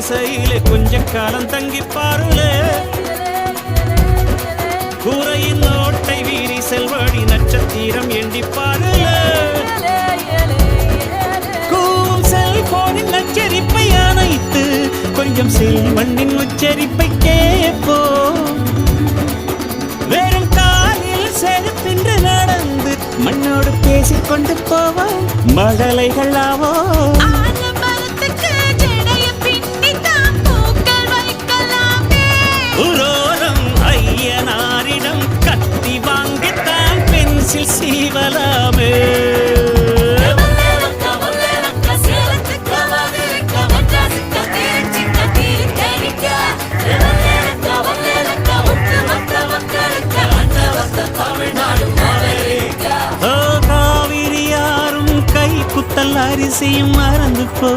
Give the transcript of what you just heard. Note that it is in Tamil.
குடிசையிலே கொஞ்ச காலம் தங்கி பாருலே கூரையின் ஓட்டை வீரி செல்வடி நட்சத்திரம் எண்டி பாருலே கூவும் செல்போனின் நச்சரிப்பை அணைத்து கொஞ்சம் செல்வண்ணின் உச்சரிப்பை கேட்போ வெறும் காலில் செருப்பின்று நடந்து மண்ணோடு பேசிக்கொண்டு போவோம் மழலைகளாவோ உரோரம் ஐயனாரிடம் கத்தி வாங்கித்தான் பென்சில் சீவலாமே காவிரி யாரும் கை குத்தல் அரிசியும் மறந்து போ